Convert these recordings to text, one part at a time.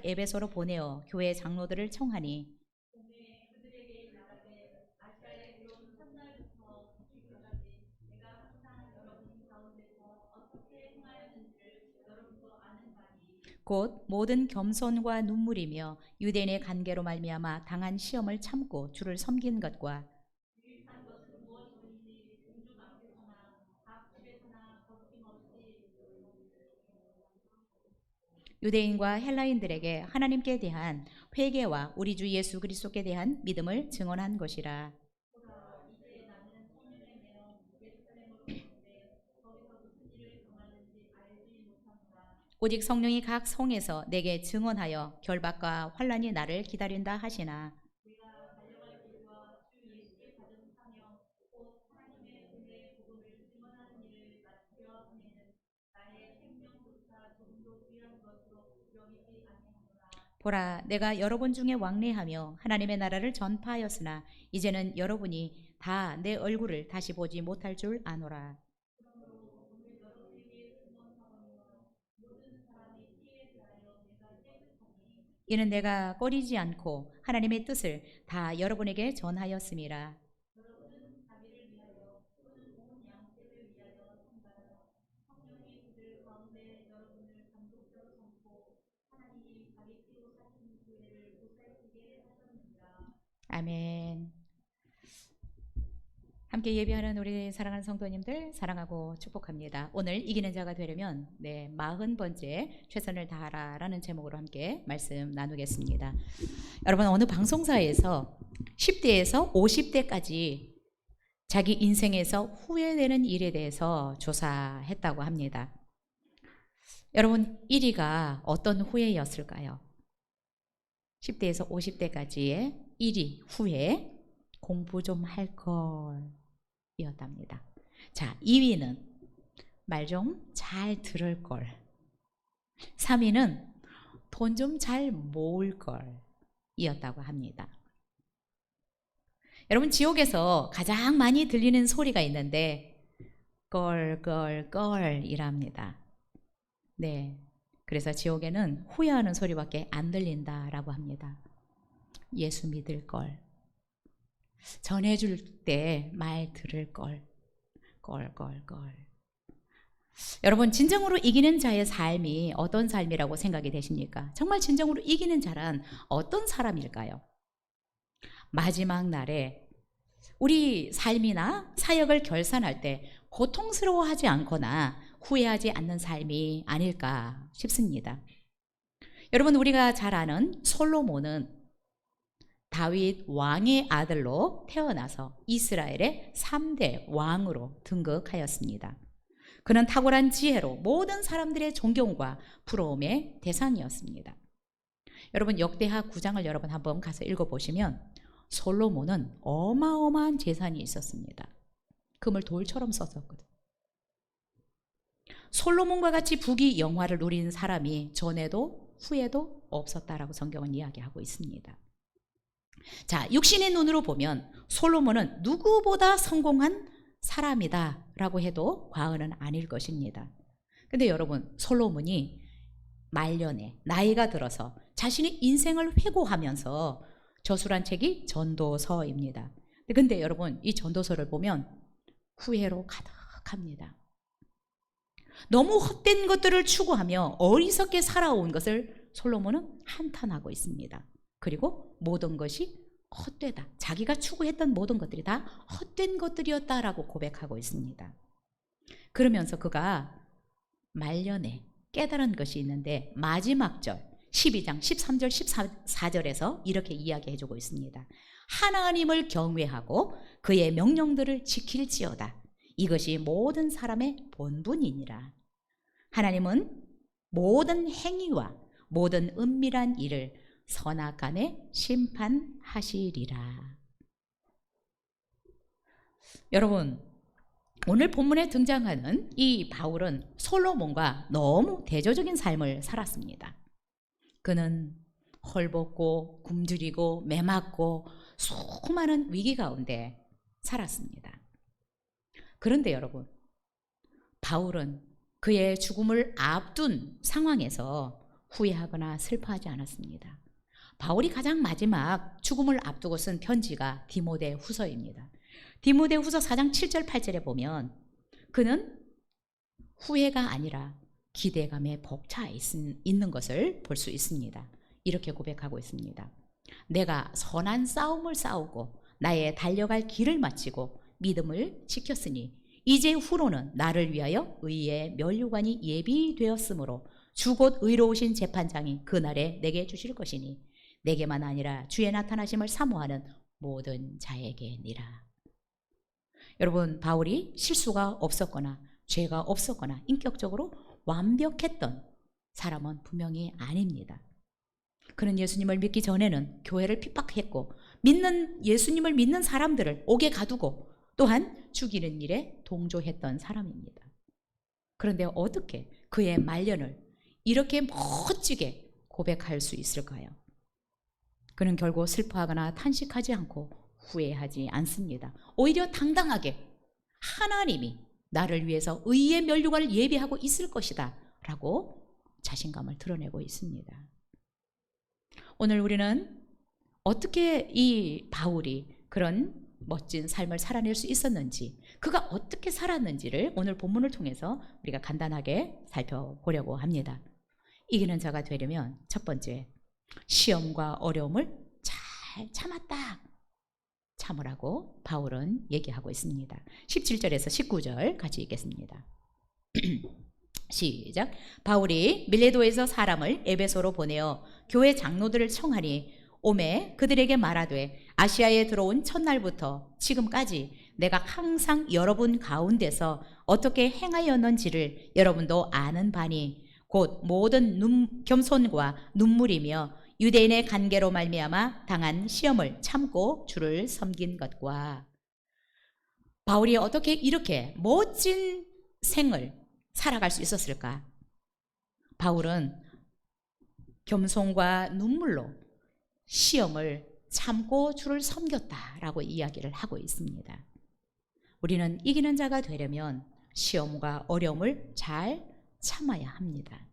에베소로 보내어 교회 장로들을 청하니 곧 모든 겸손과 눈물이며 유대인의 관계로 말미암아 당한 시험을 참고 주를 섬긴 것과 유대인과 헬라인들에게 하나님께 대한 회개와 우리 주 예수 그리스도께 대한 믿음을 증언한 것이라. 오직 성령이 각 성에서 내게 증언하여 결박과 환난이 나를 기다린다 하시나 보라 내가 여러분 중에 왕래하며 하나님의 나라를 전파하였으나 이제는 여러분이 다 내 얼굴을 다시 보지 못할 줄 아노라. 이는 내가 꺼리지 않고 하나님의 뜻을 다 여러분에게 전하였음이라. 아멘. 함께 예배하는 우리 사랑하는 성도님들 사랑하고 축복합니다. 오늘 이기는 자가 되려면 40번째 최선을 다하라라는 제목으로 함께 말씀 나누겠습니다. 여러분 어느 방송사에서 10대에서 50대까지 자기 인생에서 후회되는 일에 대해서 조사했다고 합니다. 여러분 1위가 어떤 후회였을까요? 10대에서 50대까지의 1위 후회, 공부 좀 할 걸 이었답니다. 자, 2위는 말 좀 잘 들을 걸. 3위는 돈 좀 잘 모을 걸 이었다고 합니다. 여러분 지옥에서 가장 많이 들리는 소리가 있는데 껄껄껄이랍니다. 네, 그래서 지옥에는 후회하는 소리밖에 안 들린다라고 합니다. 예수 믿을 걸, 전해줄 때 말 들을 걸, 껄껄껄. 여러분 진정으로 이기는 자의 삶이 어떤 삶이라고 생각이 되십니까? 정말 진정으로 이기는 자란 어떤 사람일까요? 마지막 날에 우리 삶이나 사역을 결산할 때 고통스러워하지 않거나 후회하지 않는 삶이 아닐까 싶습니다. 여러분 우리가 잘 아는 솔로몬은 다윗 왕의 아들로 태어나서 이스라엘의 3대 왕으로 등극하였습니다. 그는 탁월한 지혜로 모든 사람들의 존경과 부러움의 대상이었습니다. 여러분 역대하 9장을 여러분 한번 가서 읽어보시면 솔로몬은 어마어마한 재산이 있었습니다. 금을 돌처럼 썼었거든. 솔로몬과 같이 부귀 영화를 누리는 사람이 전에도 후에도 없었다라고 성경은 이야기하고 있습니다. 자, 육신의 눈으로 보면 솔로몬은 누구보다 성공한 사람이다 라고 해도 과언은 아닐 것입니다. 근데 여러분 솔로몬이 말년에 나이가 들어서 자신의 인생을 회고하면서 저술한 책이 전도서입니다. 근데 여러분 이 전도서를 보면 후회로 가득합니다. 너무 헛된 것들을 추구하며 어리석게 살아온 것을 솔로몬은 한탄하고 있습니다. 그리고 모든 것이 헛되다. 자기가 추구했던 모든 것들이 다 헛된 것들이었다라고 고백하고 있습니다. 그러면서 그가 말년에 깨달은 것이 있는데 마지막 절 12장 13절 14절에서 이렇게 이야기해주고 있습니다. 하나님을 경외하고 그의 명령들을 지킬지어다. 이것이 모든 사람의 본분이니라. 하나님은 모든 행위와 모든 은밀한 일을 선악간에 심판하시리라. 여러분 오늘 본문에 등장하는 이 바울은 솔로몬과 너무 대조적인 삶을 살았습니다. 그는 헐벗고 굶주리고 매맞고 수많은 위기 가운데 살았습니다. 그런데 여러분 바울은 그의 죽음을 앞둔 상황에서 후회하거나 슬퍼하지 않았습니다. 바울이 가장 마지막 죽음을 앞두고 쓴 편지가 디모데 후서입니다. 디모데 후서 4장 7절 8절에 보면 그는 후회가 아니라 기대감에 벅차 있는 것을 볼 수 있습니다. 이렇게 고백하고 있습니다. 내가 선한 싸움을 싸우고 나의 달려갈 길을 마치고 믿음을 지켰으니 이제 후로는 나를 위하여 의의 면류관이 예비되었으므로 주 곧 의로우신 재판장이 그날에 내게 주실 것이니 내게만 아니라 주의 나타나심을 사모하는 모든 자에게니라. 여러분, 바울이 실수가 없었거나 죄가 없었거나 인격적으로 완벽했던 사람은 분명히 아닙니다. 그는 예수님을 믿기 전에는 교회를 핍박했고 예수님을 믿는 사람들을 옥에 가두고 또한 죽이는 일에 동조했던 사람입니다. 그런데 어떻게 그의 말년을 이렇게 멋지게 고백할 수 있을까요? 그는 결국 슬퍼하거나 탄식하지 않고 후회하지 않습니다. 오히려 당당하게 하나님이 나를 위해서 의의 면류관을 예비하고 있을 것이다 라고 자신감을 드러내고 있습니다. 오늘 우리는 어떻게 이 바울이 그런 멋진 삶을 살아낼 수 있었는지, 그가 어떻게 살았는지를 오늘 본문을 통해서 우리가 간단하게 살펴보려고 합니다. 이기는 자가 되려면 첫 번째, 시험과 어려움을 잘 참았다. 참으라고 바울은 얘기하고 있습니다. 17절에서 19절 같이 읽겠습니다. 시작. 바울이 밀레도에서 사람을 에베소로 보내어 교회 장로들을 청하니 오매 그들에게 말하되 아시아에 들어온 첫날부터 지금까지 내가 항상 여러분 가운데서 어떻게 행하였는지를 여러분도 아는 바니 곧 모든 겸손과 눈물이며 유대인의 관계로 말미암아 당한 시험을 참고 주를 섬긴 것과. 바울이 어떻게 이렇게 멋진 생을 살아갈 수 있었을까? 바울은 겸손과 눈물로 시험을 참고 주를 섬겼다라고 이야기를 하고 있습니다. 우리는 이기는 자가 되려면 시험과 어려움을 잘 참아야 합니다.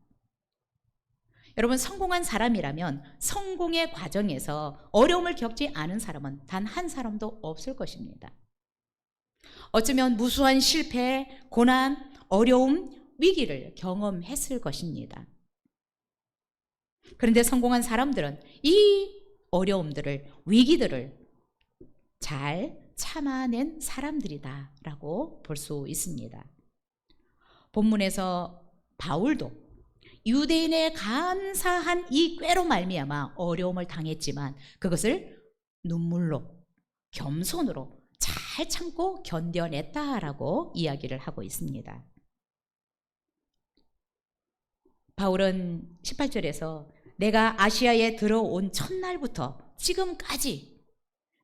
여러분, 성공한 사람이라면 성공의 과정에서 어려움을 겪지 않은 사람은 단 한 사람도 없을 것입니다. 어쩌면 무수한 실패, 고난, 어려움, 위기를 경험했을 것입니다. 그런데 성공한 사람들은 이 어려움들을, 위기들을 잘 참아낸 사람들이다라고 볼 수 있습니다. 본문에서 바울도 유대인의 간사한 이 꾀로 말미암아 어려움을 당했지만 그것을 눈물로, 겸손으로 잘 참고 견뎌냈다라고 이야기를 하고 있습니다. 바울은 18절에서 내가 아시아에 들어온 첫날부터 지금까지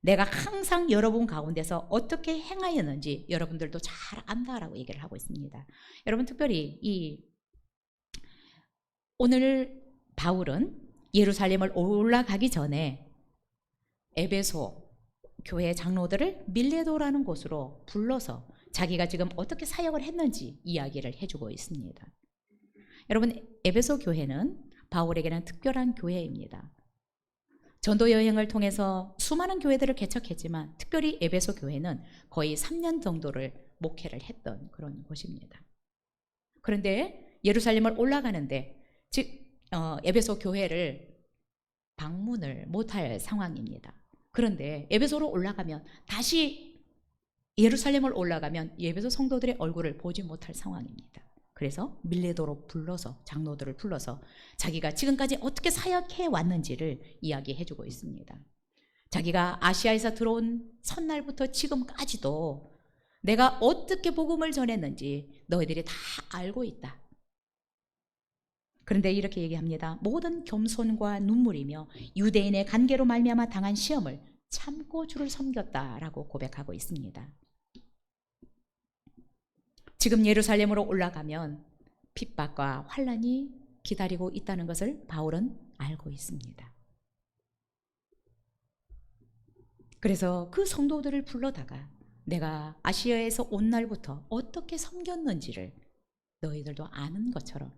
내가 항상 여러분 가운데서 어떻게 행하였는지 여러분들도 잘 안다라고 얘기를 하고 있습니다. 여러분, 특별히 오늘 바울은 예루살렘을 올라가기 전에 에베소 교회 장로들을 밀레도라는 곳으로 불러서 자기가 지금 어떻게 사역을 했는지 이야기를 해주고 있습니다. 여러분, 에베소 교회는 바울에게는 특별한 교회입니다. 전도 여행을 통해서 수많은 교회들을 개척했지만 특별히 에베소 교회는 거의 3년 정도를 목회를 했던 그런 곳입니다. 그런데 예루살렘을 올라가는데 에베소 교회를 방문을 못할 상황입니다. 그런데 에베소로 올라가면 다시 예루살렘을 올라가면 에베소 성도들의 얼굴을 보지 못할 상황입니다. 그래서 밀레도로 불러서 장로들을 불러서 자기가 지금까지 어떻게 사역해 왔는지를 이야기해 주고 있습니다. 자기가 아시아에서 들어온 첫날부터 지금까지도 내가 어떻게 복음을 전했는지 너희들이 다 알고 있다. 그런데 이렇게 얘기합니다. 모든 겸손과 눈물이며 유대인의 관계로 말미암아 당한 시험을 참고 주를 섬겼다라고 고백하고 있습니다. 지금 예루살렘으로 올라가면 핍박과 환난이 기다리고 있다는 것을 바울은 알고 있습니다. 그래서 그 성도들을 불러다가 내가 아시아에서 온 날부터 어떻게 섬겼는지를 너희들도 아는 것처럼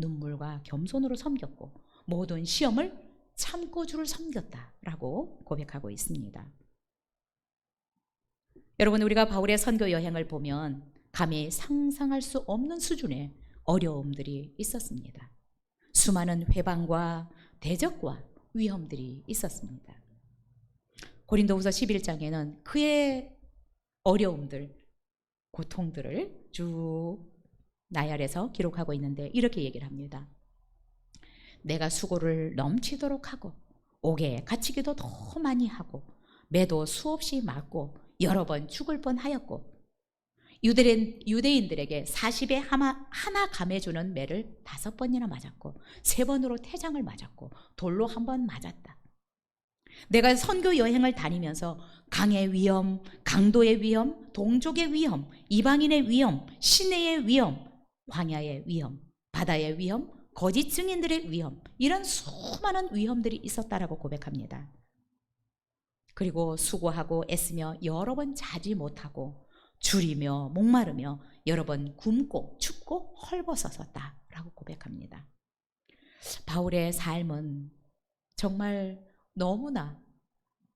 눈물과 겸손으로 섬겼고 모든 시험을 참고 주를 섬겼다라고 고백하고 있습니다. 여러분, 우리가 바울의 선교 여행을 보면 감히 상상할 수 없는 수준의 어려움들이 있었습니다. 수많은 회방과 대적과 위험들이 있었습니다. 고린도후서 11장에는 그의 어려움들, 고통들을 쭉 나열해서 기록하고 있는데 이렇게 얘기를 합니다. 내가 수고를 넘치도록 하고 옥에 갇히기도 더 많이 하고 매도 수없이 맞고 여러 번 죽을 뻔하였고 유대인들에게 40에 하나 감해주는 매를 5번이나 맞았고 3번으로 태장을 맞았고 돌로 1번 맞았다. 내가 선교 여행을 다니면서 강의 위험, 강도의 위험, 동족의 위험, 이방인의 위험, 시내의 위험, 광야의 위험, 바다의 위험, 거짓 증인들의 위험, 이런 수많은 위험들이 있었다라고 고백합니다. 그리고 수고하고 애쓰며 여러 번 자지 못하고 줄이며 목마르며 여러 번 굶고 춥고 헐벗었었다라고 고백합니다. 바울의 삶은 정말 너무나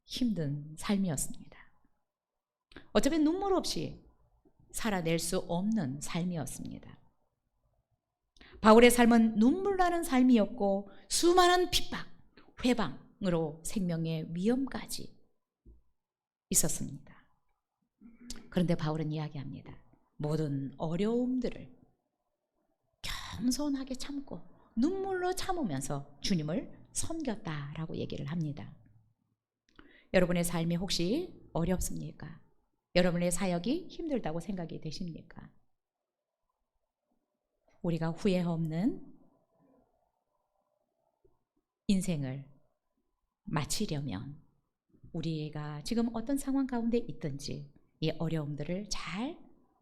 힘든 삶이었습니다. 어차피 눈물 없이 살아낼 수 없는 삶이었습니다. 바울의 삶은 눈물 나는 삶이었고 수많은 핍박, 회방으로 생명의 위험까지 있었습니다. 그런데 바울은 이야기합니다. 모든 어려움들을 겸손하게 참고 눈물로 참으면서 주님을 섬겼다라고 얘기를 합니다. 여러분의 삶이 혹시 어렵습니까? 여러분의 사역이 힘들다고 생각이 되십니까? 우리가 후회 없는 인생을 마치려면 우리가 지금 어떤 상황 가운데 있든지 이 어려움들을 잘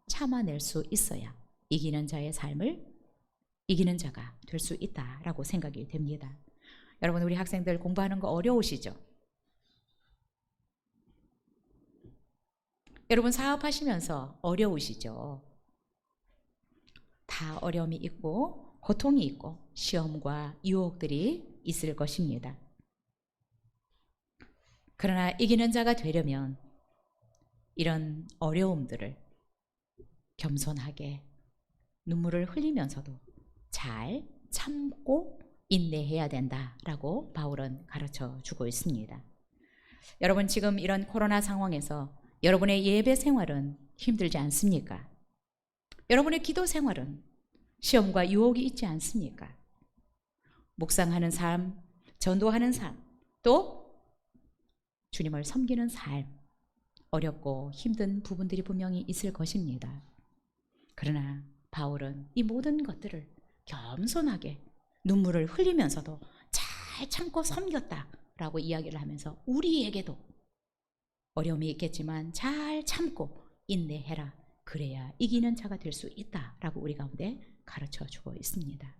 참아낼 수 있어야 이기는 자의 삶을 이기는 자가 될 수 있다라고 생각이 됩니다. 여러분, 우리 학생들 공부하는 거 어려우시죠? 여러분, 사업하시면서 어려우시죠? 다 어려움이 있고 고통이 있고 시험과 유혹들이 있을 것입니다. 그러나 이기는 자가 되려면 이런 어려움들을 겸손하게 눈물을 흘리면서도 잘 참고 인내해야 된다라고 바울은 가르쳐 주고 있습니다. 여러분, 지금 이런 코로나 상황에서 여러분의 예배 생활은 힘들지 않습니까? 여러분의 기도 생활은 시험과 유혹이 있지 않습니까? 묵상하는 삶, 전도하는 삶, 또 주님을 섬기는 삶, 어렵고 힘든 부분들이 분명히 있을 것입니다. 그러나 바울은 이 모든 것들을 겸손하게 눈물을 흘리면서도 잘 참고 섬겼다라고 이야기를 하면서 우리에게도 어려움이 있겠지만 잘 참고 인내해라. 그래야 이기는 자가 될 수 있다라고 우리 가운데 가르쳐 주고 있습니다.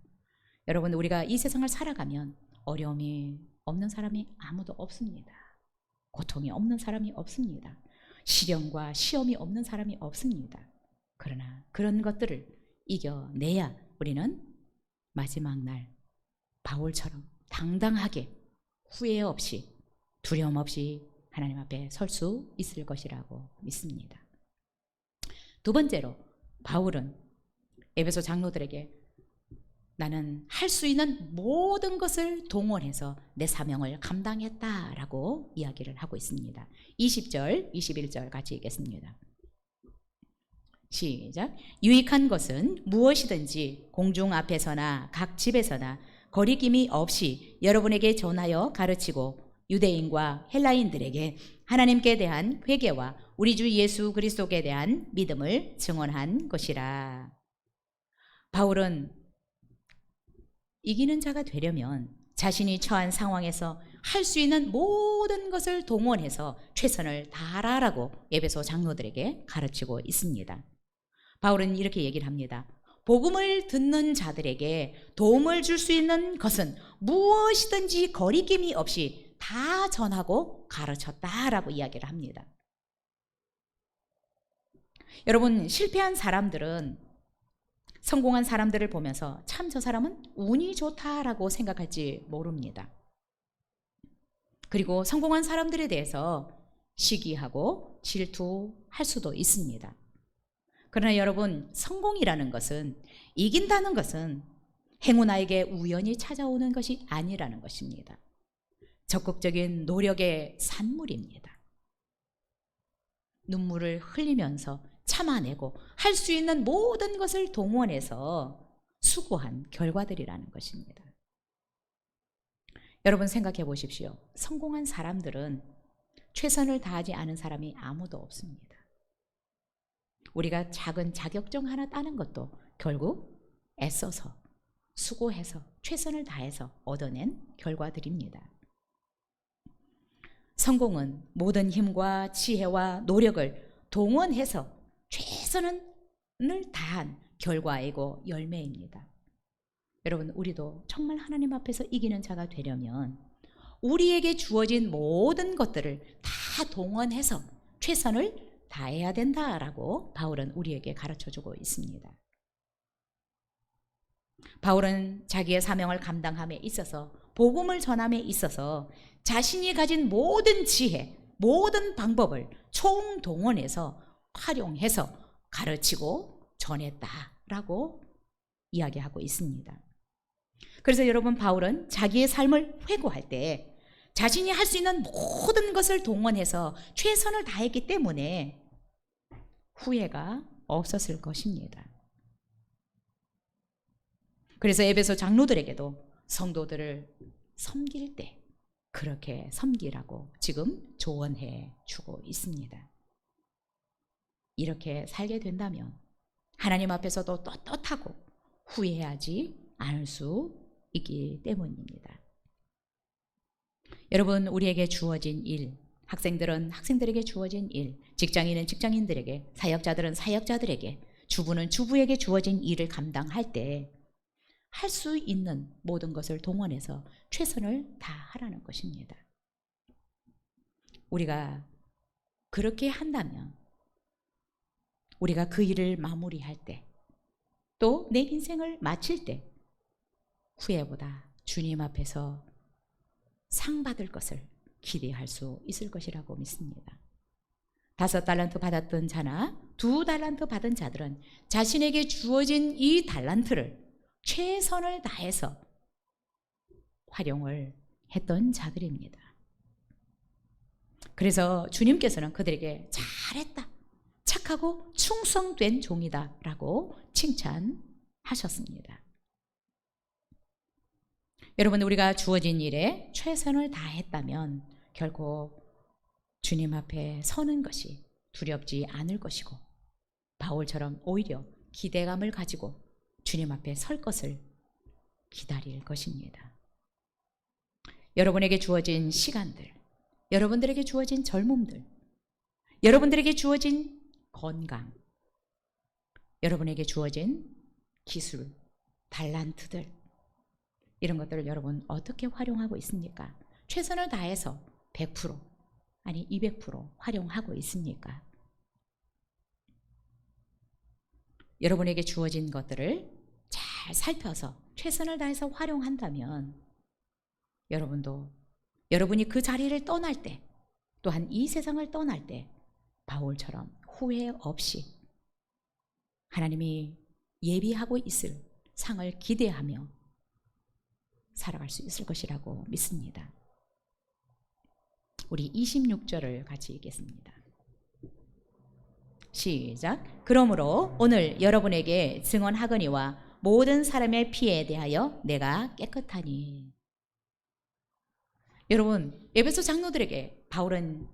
여러분, 우리가 이 세상을 살아가면 어려움이 없는 사람이 아무도 없습니다. 고통이 없는 사람이 없습니다. 시련과 시험이 없는 사람이 없습니다. 그러나 그런 것들을 이겨내야 우리는 마지막 날 바울처럼 당당하게 후회 없이 두려움 없이 하나님 앞에 설 수 있을 것이라고 믿습니다. 두 번째로 바울은 에베소 장로들에게 나는 할 수 있는 모든 것을 동원해서 내 사명을 감당했다라고 이야기를 하고 있습니다. 20절, 21절 같이 읽겠습니다. 시작. 유익한 것은 무엇이든지 공중 앞에서나 각 집에서나 거리낌이 없이 여러분에게 전하여 가르치고 유대인과 헬라인들에게 하나님께 대한 회개와 우리 주 예수 그리스도께 대한 믿음을 증언한 것이라. 바울은 이기는 자가 되려면 자신이 처한 상황에서 할 수 있는 모든 것을 동원해서 최선을 다하라고 에베소 장로들에게 가르치고 있습니다. 바울은 이렇게 얘기를 합니다. 복음을 듣는 자들에게 도움을 줄 수 있는 것은 무엇이든지 거리낌이 없이 다 전하고 가르쳤다라고 이야기를 합니다. 여러분, 실패한 사람들은 성공한 사람들을 보면서 참 저 사람은 운이 좋다라고 생각할지 모릅니다. 그리고 성공한 사람들에 대해서 시기하고 질투할 수도 있습니다. 그러나 여러분, 성공이라는 것은, 이긴다는 것은 행운아에게 우연히 찾아오는 것이 아니라는 것입니다. 적극적인 노력의 산물입니다. 눈물을 흘리면서 참아내고 할 수 있는 모든 것을 동원해서 수고한 결과들이라는 것입니다. 여러분 생각해 보십시오. 성공한 사람들은 최선을 다하지 않은 사람이 아무도 없습니다. 우리가 작은 자격증 하나 따는 것도 결국 애써서 수고해서 최선을 다해서 얻어낸 결과들입니다. 성공은 모든 힘과 지혜와 노력을 동원해서 최선을 다한 결과이고 열매입니다. 여러분, 우리도 정말 하나님 앞에서 이기는 자가 되려면 우리에게 주어진 모든 것들을 다 동원해서 최선을 다해야 된다라고 바울은 우리에게 가르쳐주고 있습니다. 바울은 자기의 사명을 감당함에 있어서, 복음을 전함에 있어서 자신이 가진 모든 지혜, 모든 방법을 총동원해서 활용해서 가르치고 전했다라고 이야기하고 있습니다. 그래서 여러분, 바울은 자기의 삶을 회고할 때 자신이 할 수 있는 모든 것을 동원해서 최선을 다했기 때문에 후회가 없었을 것입니다. 그래서 에베소 장로들에게도 성도들을 섬길 때 그렇게 섬기라고 지금 조언해 주고 있습니다. 이렇게 살게 된다면 하나님 앞에서도 떳떳하고 후회하지 않을 수 있기 때문입니다. 여러분, 우리에게 주어진 일, 학생들은 학생들에게 주어진 일, 직장인은 직장인들에게, 사역자들은 사역자들에게, 주부는 주부에게 주어진 일을 감당할 때 할 수 있는 모든 것을 동원해서 최선을 다하라는 것입니다. 우리가 그렇게 한다면 우리가 그 일을 마무리할 때, 또 내 인생을 마칠 때 후회보다 주님 앞에서 상 받을 것을 기대할 수 있을 것이라고 믿습니다. 5달란트 받았던 자나 2달란트 받은 자들은 자신에게 주어진 이 달란트를 최선을 다해서 활용을 했던 자들입니다. 그래서 주님께서는 그들에게 잘했다, 착하고 충성된 종이다 라고 칭찬하셨습니다. 여러분, 우리가 주어진 일에 최선을 다했다면 결코 주님 앞에 서는 것이 두렵지 않을 것이고, 바울처럼 오히려 기대감을 가지고 주님 앞에 설 것을 기다릴 것입니다. 여러분에게 주어진 시간들, 여러분들에게 주어진 젊음들, 여러분들에게 주어진 건강, 여러분에게 주어진 기술, 달란트들, 이런 것들을 여러분 어떻게 활용하고 있습니까? 최선을 다해서 100% 아니 200% 활용하고 있습니까? 여러분에게 주어진 것들을 잘 살펴서 최선을 다해서 활용한다면 여러분도 여러분이 그 자리를 떠날 때, 또한 이 세상을 떠날 때 바울처럼 후회 없이 하나님이 예비하고 있을 상을 기대하며 살아갈 수 있을 것이라고 믿습니다. 우리 26절을 같이 읽겠습니다. 시작. 그러므로 오늘 여러분에게 증언하거니와 모든 사람의 피에 대하여 내가 깨끗하니. 여러분, 에베소 장로들에게 바울은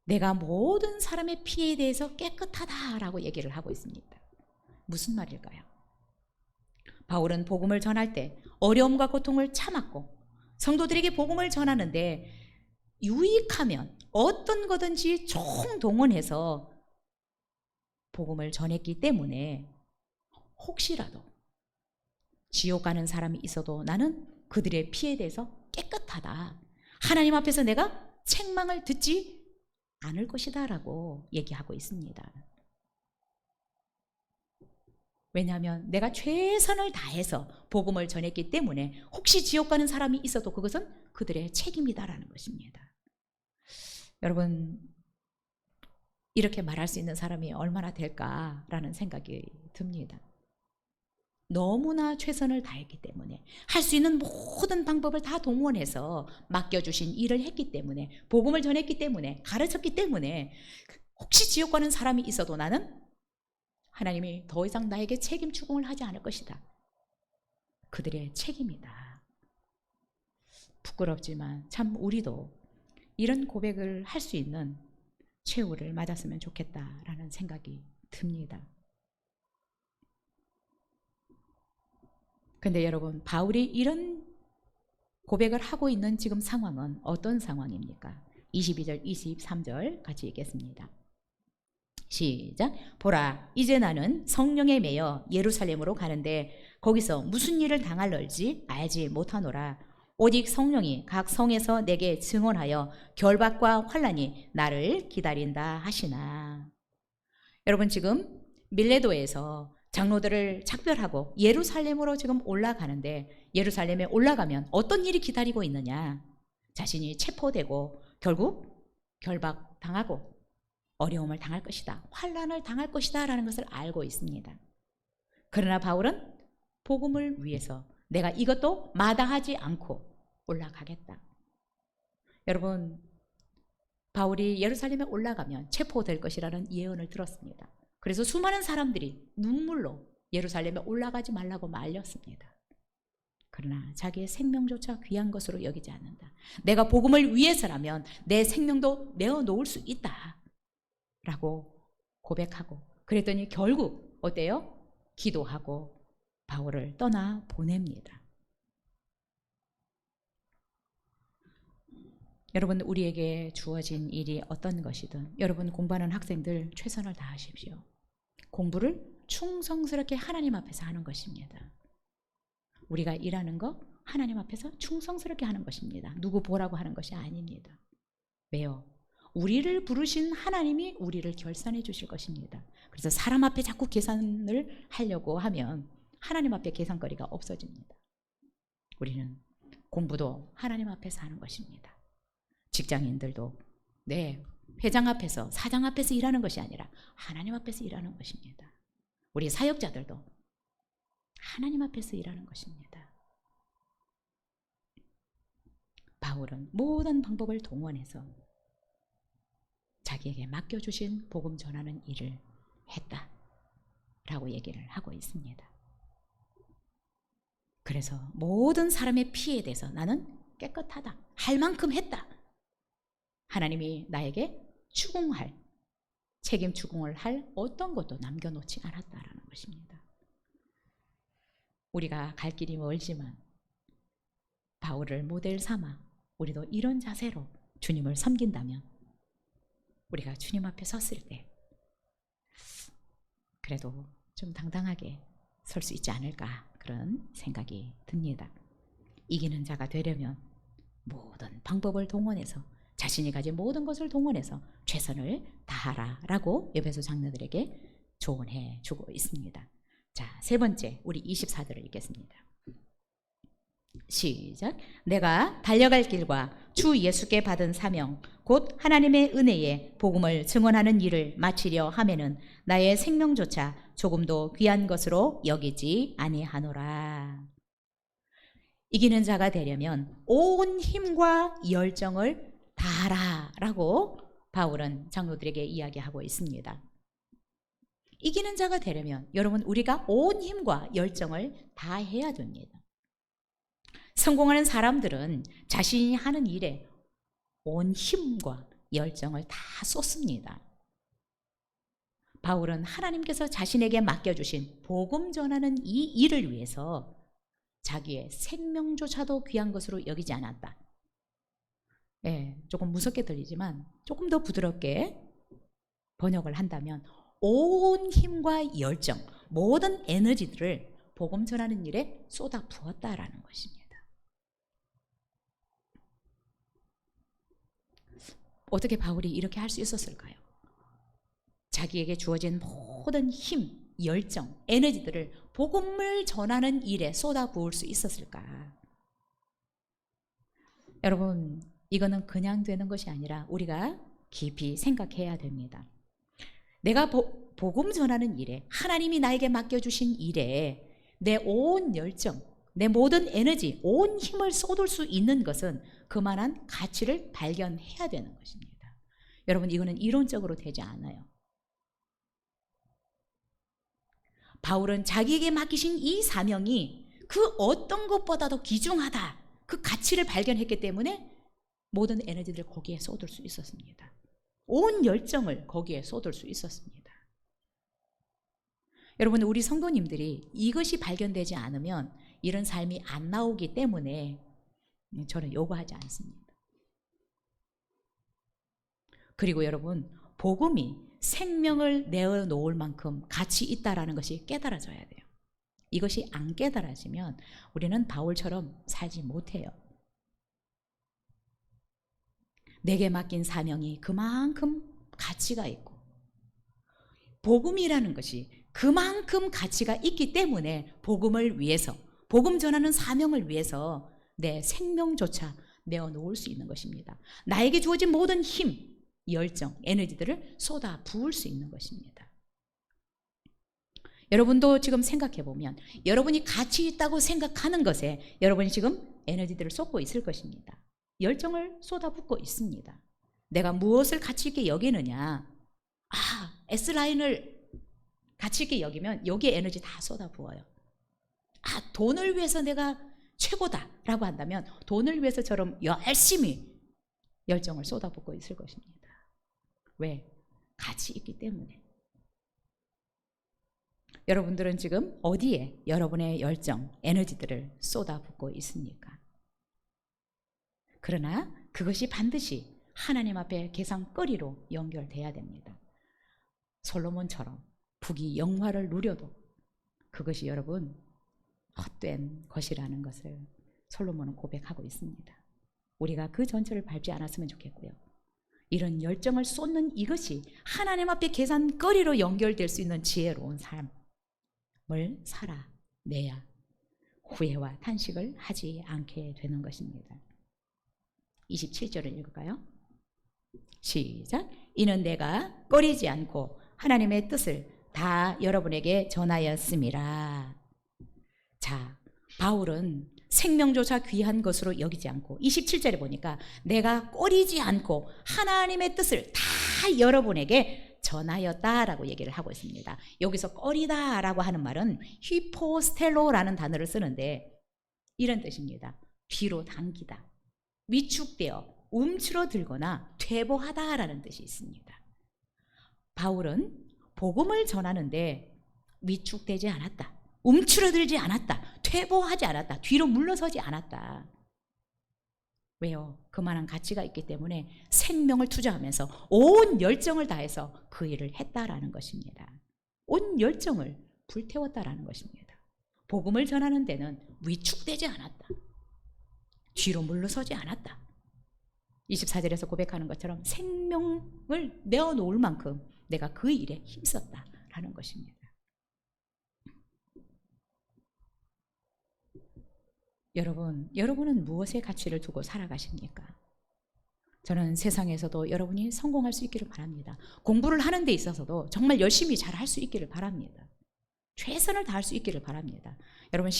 내가 모든 사람의 피에 대해서 깨끗하다라고 얘기를 하고 있습니다. 무슨 말일까요? 바울은 복음을 전할 때 어려움과 고통을 참았고, 성도들에게 복음을 전하는데 유익하면 어떤 거든지 총동원해서 복음을 전했기 때문에 혹시라도 지옥 가는 사람이 있어도 나는 그들의 피에 대해서 깨끗하다, 하나님 앞에서 내가 책망을 듣지 않을 것이다 라고 얘기하고 있습니다. 왜냐하면 내가 최선을 다해서 복음을 전했기 때문에 혹시 지옥 가는 사람이 있어도 그것은 그들의 책임이다라는 것입니다. 여러분, 이렇게 말할 수 있는 사람이 얼마나 될까라는 생각이 듭니다. 너무나 최선을 다했기 때문에, 할 수 있는 모든 방법을 다 동원해서 맡겨주신 일을 했기 때문에, 복음을 전했기 때문에, 가르쳤기 때문에 혹시 지옥 가는 사람이 있어도 나는 하나님이 더 이상 나에게 책임 추궁을 하지 않을 것이다. 그들의 책임이다. 부끄럽지만 참 우리도 이런 고백을 할 수 있는 최후를 맞았으면 좋겠다라는 생각이 듭니다. 근데 여러분, 바울이 이런 고백을 하고 있는 지금 상황은 어떤 상황입니까? 22절, 23절 같이 읽겠습니다. 시작. 보라, 이제 나는 성령에 매여 예루살렘으로 가는데 거기서 무슨 일을 당할는지 알지 못하노라. 오직 성령이 각 성에서 내게 증언하여 결박과 환난이 나를 기다린다 하시나. 여러분, 지금 밀레도에서 장로들을 작별하고 예루살렘으로 지금 올라가는데, 예루살렘에 올라가면 어떤 일이 기다리고 있느냐? 자신이 체포되고 결국 결박당하고 어려움을 당할 것이다, 환난을 당할 것이다 라는 것을 알고 있습니다. 그러나 바울은 복음을 위해서 내가 이것도 마다하지 않고 올라가겠다. 여러분, 바울이 예루살렘에 올라가면 체포될 것이라는 예언을 들었습니다. 그래서 수많은 사람들이 눈물로 예루살렘에 올라가지 말라고 말렸습니다. 그러나 자기의 생명조차 귀한 것으로 여기지 않는다. 내가 복음을 위해서라면 내 생명도 내어놓을 수 있다 라고 고백하고, 그랬더니 결국 어때요? 기도하고 바울을 떠나 보냅니다. 여러분, 우리에게 주어진 일이 어떤 것이든 여러분 공부하는 학생들 최선을 다하십시오. 공부를 충성스럽게 하나님 앞에서 하는 것입니다. 우리가 일하는 거 하나님 앞에서 충성스럽게 하는 것입니다. 누구 보라고 하는 것이 아닙니다. 왜요? 우리를 부르신 하나님이 우리를 결산해 주실 것입니다. 그래서 사람 앞에 자꾸 계산을 하려고 하면 하나님 앞에 계산거리가 없어집니다. 우리는 공부도 하나님 앞에서 하는 것입니다. 직장인들도 회장 앞에서, 사장 앞에서 일하는 것이 아니라 하나님 앞에서 일하는 것입니다. 우리 사역자들도 하나님 앞에서 일하는 것입니다. 바울은 모든 방법을 동원해서 자기에게 맡겨주신 복음 전하는 일을 했다라고 얘기를 하고 있습니다. 그래서 모든 사람의 피에 대해서 나는 깨끗하다, 할 만큼 했다. 하나님이 나에게 추궁할, 책임 추궁을 할 어떤 것도 남겨놓지 않았다라는 것입니다. 우리가 갈 길이 멀지만 바울을 모델 삼아 우리도 이런 자세로 주님을 섬긴다면 우리가 주님 앞에 섰을 때 그래도 좀 당당하게 설 수 있지 않을까, 그런 생각이 듭니다. 이기는 자가 되려면 모든 방법을 동원해서, 자신이 가진 모든 것을 동원해서 최선을 다하라라고 에베소 장로들에게 조언해 주고 있습니다. 자, 세 번째, 우리 24절을 읽겠습니다. 시작. 내가 달려갈 길과 주 예수께 받은 사명 곧 하나님의 은혜에 복음을 증언하는 일을 마치려 하면은 나의 생명조차 조금도 귀한 것으로 여기지 아니하노라. 이기는 자가 되려면 온 힘과 열정을 다하라라고 바울은 장로들에게 이야기하고 있습니다. 이기는 자가 되려면 여러분, 우리가 온 힘과 열정을 다해야 됩니다. 성공하는 사람들은 자신이 하는 일에 온 힘과 열정을 다 쏟습니다. 바울은 하나님께서 자신에게 맡겨주신 복음 전하는 이 일을 위해서 자기의 생명조차도 귀한 것으로 여기지 않았다. 조금 무섭게 들리지만 조금 더 부드럽게 번역을 한다면 온 힘과 열정, 모든 에너지들을 복음 전하는 일에 쏟아 부었다라는 것입니다. 어떻게 바울이 이렇게 할 수 있었을까요? 자기에게 주어진 모든 힘, 열정, 에너지들을 복음을 전하는 일에 쏟아부을 수 있었을까? 여러분, 이거는 그냥 되는 것이 아니라 우리가 깊이 생각해야 됩니다. 내가 복음 전하는 일에, 하나님이 나에게 맡겨주신 일에 내 온 열정, 내 모든 에너지, 온 힘을 쏟을 수 있는 것은 그만한 가치를 발견해야 되는 것입니다. 여러분, 이거는 이론적으로 되지 않아요. 바울은 자기에게 맡기신 이 사명이 그 어떤 것보다도 귀중하다, 그 가치를 발견했기 때문에 모든 에너지를 거기에 쏟을 수 있었습니다. 온 열정을 거기에 쏟을 수 있었습니다. 여러분, 우리 성도님들이 이것이 발견되지 않으면 이런 삶이 안 나오기 때문에 저는 요구하지 않습니다. 그리고 여러분, 복음이 생명을 내어놓을 만큼 가치 있다라는 것이 깨달아져야 돼요. 이것이 안 깨달아지면 우리는 바울처럼 살지 못해요. 내게 맡긴 사명이 그만큼 가치가 있고 복음이라는 것이 그만큼 가치가 있기 때문에 복음을 위해서, 복음 전하는 사명을 위해서 내 생명조차 내어놓을 수 있는 것입니다. 나에게 주어진 모든 힘, 열정, 에너지들을 쏟아 부을 수 있는 것입니다. 여러분도 지금 생각해 보면 여러분이 가치 있다고 생각하는 것에 여러분이 지금 에너지들을 쏟고 있을 것입니다. 열정을 쏟아붓고 있습니다. 내가 무엇을 가치 있게 여기느냐? S라인을 가치 있게 여기면 여기에 에너지 다 쏟아부어요. 돈을 위해서 내가 최고다라고 한다면 돈을 위해서처럼 열심히 열정을 쏟아붓고 있을 것입니다. 왜? 가치 있기 때문에. 여러분들은 지금 어디에 여러분의 열정, 에너지들을 쏟아붓고 있습니까? 그러나 그것이 반드시 하나님 앞에 계산거리로 연결돼야 됩니다. 솔로몬처럼 북이 영화를 누려도 그것이 여러분 헛된 것이라는 것을 솔로몬은 고백하고 있습니다. 우리가 그 전철을 밟지 않았으면 좋겠고요. 이런 열정을 쏟는 이것이 하나님 앞에 계산거리로 연결될 수 있는 지혜로운 삶을 살아내야 후회와 탄식을 하지 않게 되는 것입니다. 27절을 읽을까요? 시작. 이는 내가 꺼리지 않고 하나님의 뜻을 다 여러분에게 전하였음이라. 자, 바울은 생명조차 귀한 것으로 여기지 않고 27절에 보니까 내가 꺼리지 않고 하나님의 뜻을 다 여러분에게 전하였다라고 얘기를 하고 있습니다. 여기서 꺼리다라고 하는 말은 히포스텔로라는 단어를 쓰는데 이런 뜻입니다. 뒤로 당기다, 위축되어 움츠러들거나 퇴보하다라는 뜻이 있습니다. 바울은 복음을 전하는데 위축되지 않았다, 움츠러들지 않았다, 퇴보하지 않았다, 뒤로 물러서지 않았다. 왜요? 그만한 가치가 있기 때문에 생명을 투자하면서 온 열정을 다해서 그 일을 했다라는 것입니다. 온 열정을 불태웠다라는 것입니다. 복음을 전하는 데는 위축되지 않았다, 뒤로 물러서지 않았다. 24절에서 고백하는 것처럼 생명을 내어놓을 만큼 내가 그 일에 힘썼다라는 것입니다. 여러분은 무엇에 가치를 두고 살아가십니까? 저는 세상에서도 여러분이 성공할 수 있기를 바랍니다. 공부를 하는 데 있어서도 정말 열심히 잘 할 수 있기를 바랍니다. 최선을 다할 수 있기를 바랍니다. 여러분,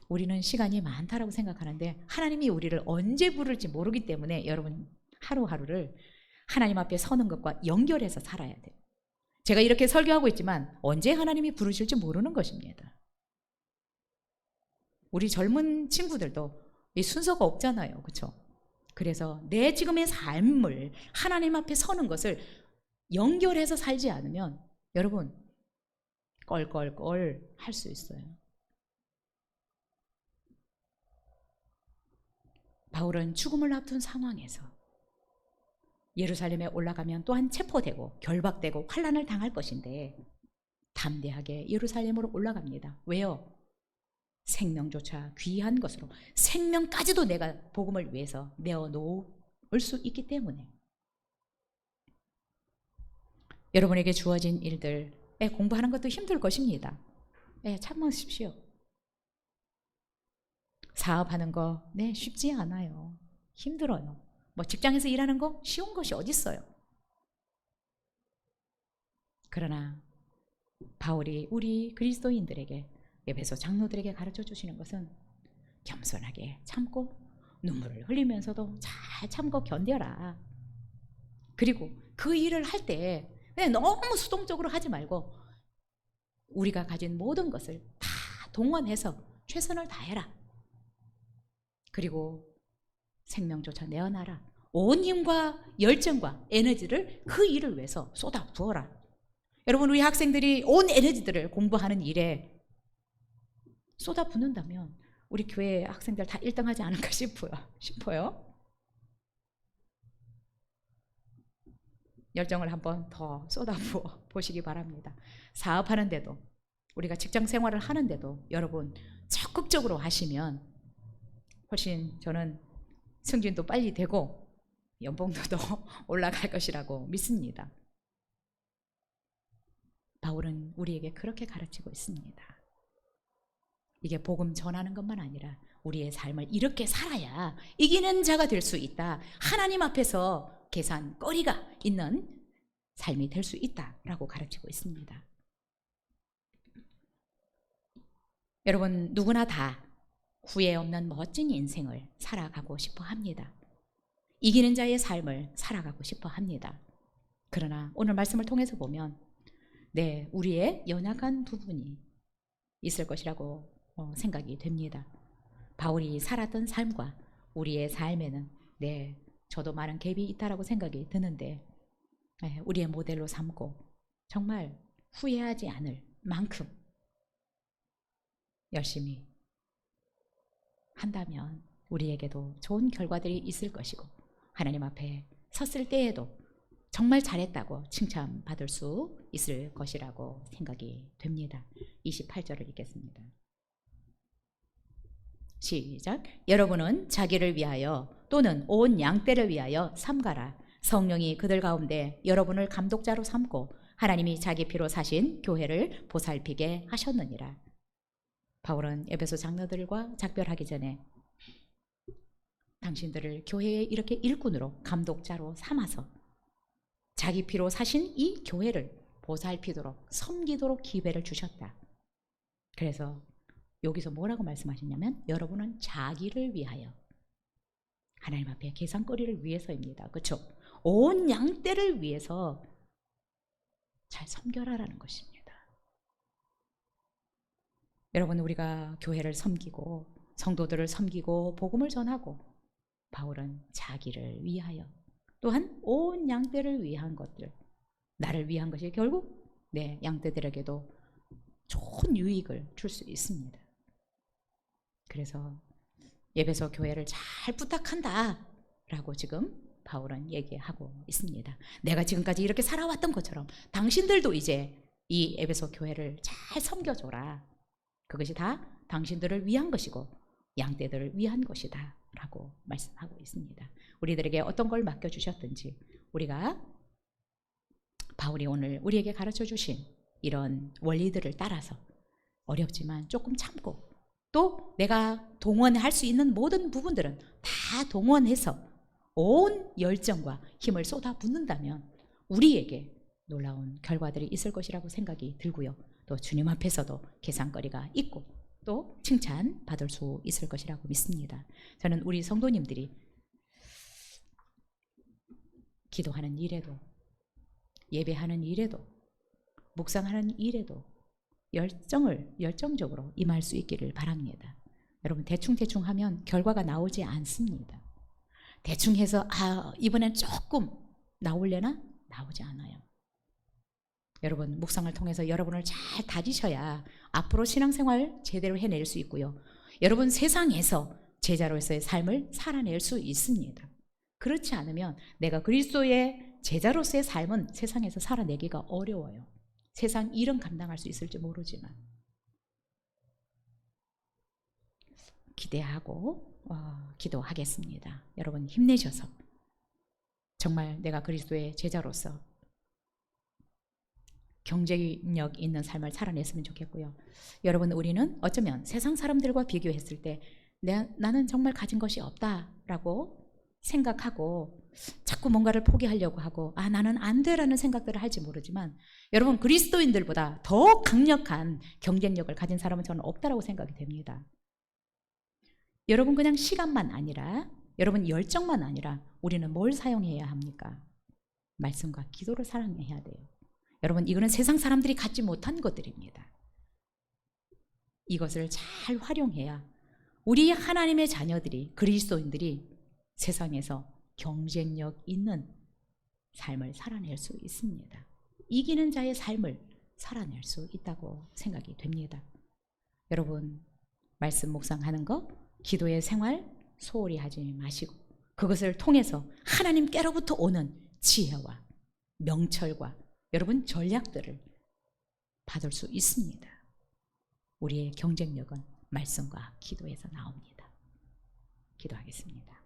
우리는 시간이 많다라고 생각하는데 하나님이 우리를 언제 부를지 모르기 때문에 여러분 하루하루를 하나님 앞에 서는 것과 연결해서 살아야 돼요. 제가 이렇게 설교하고 있지만 언제 하나님이 부르실지 모르는 것입니다. 우리 젊은 친구들도 이 순서가 없잖아요. 그렇죠? 그래서 내 지금의 삶을 하나님 앞에 서는 것을 연결해서 살지 않으면 여러분 껄껄껄 할 수 있어요. 바울은 죽음을 앞둔 상황에서 예루살렘에 올라가면 또한 체포되고 결박되고 환난을 당할 것인데 담대하게 예루살렘으로 올라갑니다. 왜요? 생명조차 귀한 것으로, 생명까지도 내가 복음을 위해서 내어놓을 수 있기 때문에. 여러분에게 주어진 일들, 공부하는 것도 힘들 것입니다. 참으십시오. 사업하는 거, 쉽지 않아요. 힘들어요. 뭐 직장에서 일하는 거 쉬운 것이 어디 있어요. 그러나 바울이 우리 그리스도인들에게, 에베소 장로들에게 가르쳐 주시는 것은 겸손하게 참고 눈물을 흘리면서도 잘 참고 견뎌라. 그리고 그 일을 할 때 너무 수동적으로 하지 말고 우리가 가진 모든 것을 다 동원해서 최선을 다해라. 그리고 생명조차 내어놔라. 온 힘과 열정과 에너지를 그 일을 위해서 쏟아 부어라. 여러분, 우리 학생들이 온 에너지들을 공부하는 일에 쏟아 붓는다면 우리 교회 학생들 다 1등 하지 않을까 싶어요. 열정을 한번 더 쏟아 부어 보시기 바랍니다. 사업하는데도, 우리가 직장 생활을 하는데도 여러분 적극적으로 하시면 훨씬 저는 승진도 빨리 되고 연봉도 더 올라갈 것이라고 믿습니다. 바울은 우리에게 그렇게 가르치고 있습니다. 이게 복음 전하는 것만 아니라 우리의 삶을 이렇게 살아야 이기는 자가 될 수 있다. 하나님 앞에서 계산거리가 있는 삶이 될 수 있다라고 가르치고 있습니다. 여러분, 누구나 다 후회 없는 멋진 인생을 살아가고 싶어 합니다. 이기는 자의 삶을 살아가고 싶어 합니다. 그러나 오늘 말씀을 통해서 보면 우리의 연약한 부분이 있을 것이라고 생각이 됩니다. 바울이 살았던 삶과 우리의 삶에는 저도 많은 갭이 있다라고 생각이 드는데, 우리의 모델로 삼고 정말 후회하지 않을 만큼 열심히 한다면 우리에게도 좋은 결과들이 있을 것이고, 하나님 앞에 섰을 때에도 정말 잘했다고 칭찬받을 수 있을 것이라고 생각이 됩니다. 28절을 읽겠습니다. 시작. 여러분은 자기를 위하여 또는 온 양떼를 위하여 삼가라. 성령이 그들 가운데 여러분을 감독자로 삼고 하나님이 자기 피로 사신 교회를 보살피게 하셨느니라. 바울은 에베소 장로들과 작별하기 전에 당신들을 교회의 이렇게 일꾼으로 감독자로 삼아서 자기 피로 사신 이 교회를 보살피도록 섬기도록 기회를 주셨다. 그래서 여기서 뭐라고 말씀하셨냐면 여러분은 자기를 위하여, 하나님 앞에 계산거리를 위해서입니다. 그렇죠? 온 양떼를 위해서 잘 섬겨라라는 것입니다. 여러분, 우리가 교회를 섬기고 성도들을 섬기고 복음을 전하고, 바울은 자기를 위하여 또한 온 양떼를 위한 것들, 나를 위한 것이 결국 양떼들에게도 좋은 유익을 줄 수 있습니다. 그래서 에베소 교회를 잘 부탁한다 라고 지금 바울은 얘기하고 있습니다. 내가 지금까지 이렇게 살아왔던 것처럼 당신들도 이제 이 에베소 교회를 잘 섬겨줘라. 그것이 다 당신들을 위한 것이고 양떼들을 위한 것이다 라고 말씀하고 있습니다. 우리들에게 어떤 걸 맡겨주셨든지 우리가 바울이 오늘 우리에게 가르쳐 주신 이런 원리들을 따라서 어렵지만 조금 참고, 또 내가 동원할 수 있는 모든 부분들은 다 동원해서 온 열정과 힘을 쏟아붓는다면 우리에게 놀라운 결과들이 있을 것이라고 생각이 들고요. 또 주님 앞에서도 계산거리가 있고 또 칭찬받을 수 있을 것이라고 믿습니다. 저는 우리 성도님들이 기도하는 일에도, 예배하는 일에도, 묵상하는 일에도 열정적으로 임할 수 있기를 바랍니다. 여러분, 대충 하면 결과가 나오지 않습니다. 대충 해서 이번엔 조금 나오려나? 나오지 않아요. 여러분, 묵상을 통해서 여러분을 잘 다지셔야 앞으로 신앙생활 제대로 해낼 수 있고요. 여러분, 세상에서 제자로서의 삶을 살아낼 수 있습니다. 그렇지 않으면 내가 그리스도의 제자로서의 삶은 세상에서 살아내기가 어려워요. 세상 일은 감당할 수 있을지 모르지만 기대하고 기도하겠습니다. 여러분, 힘내셔서 정말 내가 그리스도의 제자로서 경쟁력 있는 삶을 살아냈으면 좋겠고요. 여러분, 우리는 어쩌면 세상 사람들과 비교했을 때 나는 정말 가진 것이 없다라고 생각하고 자꾸 뭔가를 포기하려고 하고 나는 안 돼라는 생각들을 할지 모르지만 여러분, 그리스도인들보다 더 강력한 경쟁력을 가진 사람은 저는 없다라고 생각이 됩니다. 여러분, 그냥 시간만 아니라 여러분 열정만 아니라 우리는 뭘 사용해야 합니까? 말씀과 기도를 사용해야 돼요. 여러분, 이거는 세상 사람들이 갖지 못한 것들입니다. 이것을 잘 활용해야 우리 하나님의 자녀들이, 그리스도인들이 세상에서 경쟁력 있는 삶을 살아낼 수 있습니다. 이기는 자의 삶을 살아낼 수 있다고 생각이 됩니다. 여러분, 말씀 묵상하는 거, 기도의 생활 소홀히 하지 마시고 그것을 통해서 하나님께로부터 오는 지혜와 명철과 여러분 전략들을 받을 수 있습니다. 우리의 경쟁력은 말씀과 기도에서 나옵니다. 기도하겠습니다.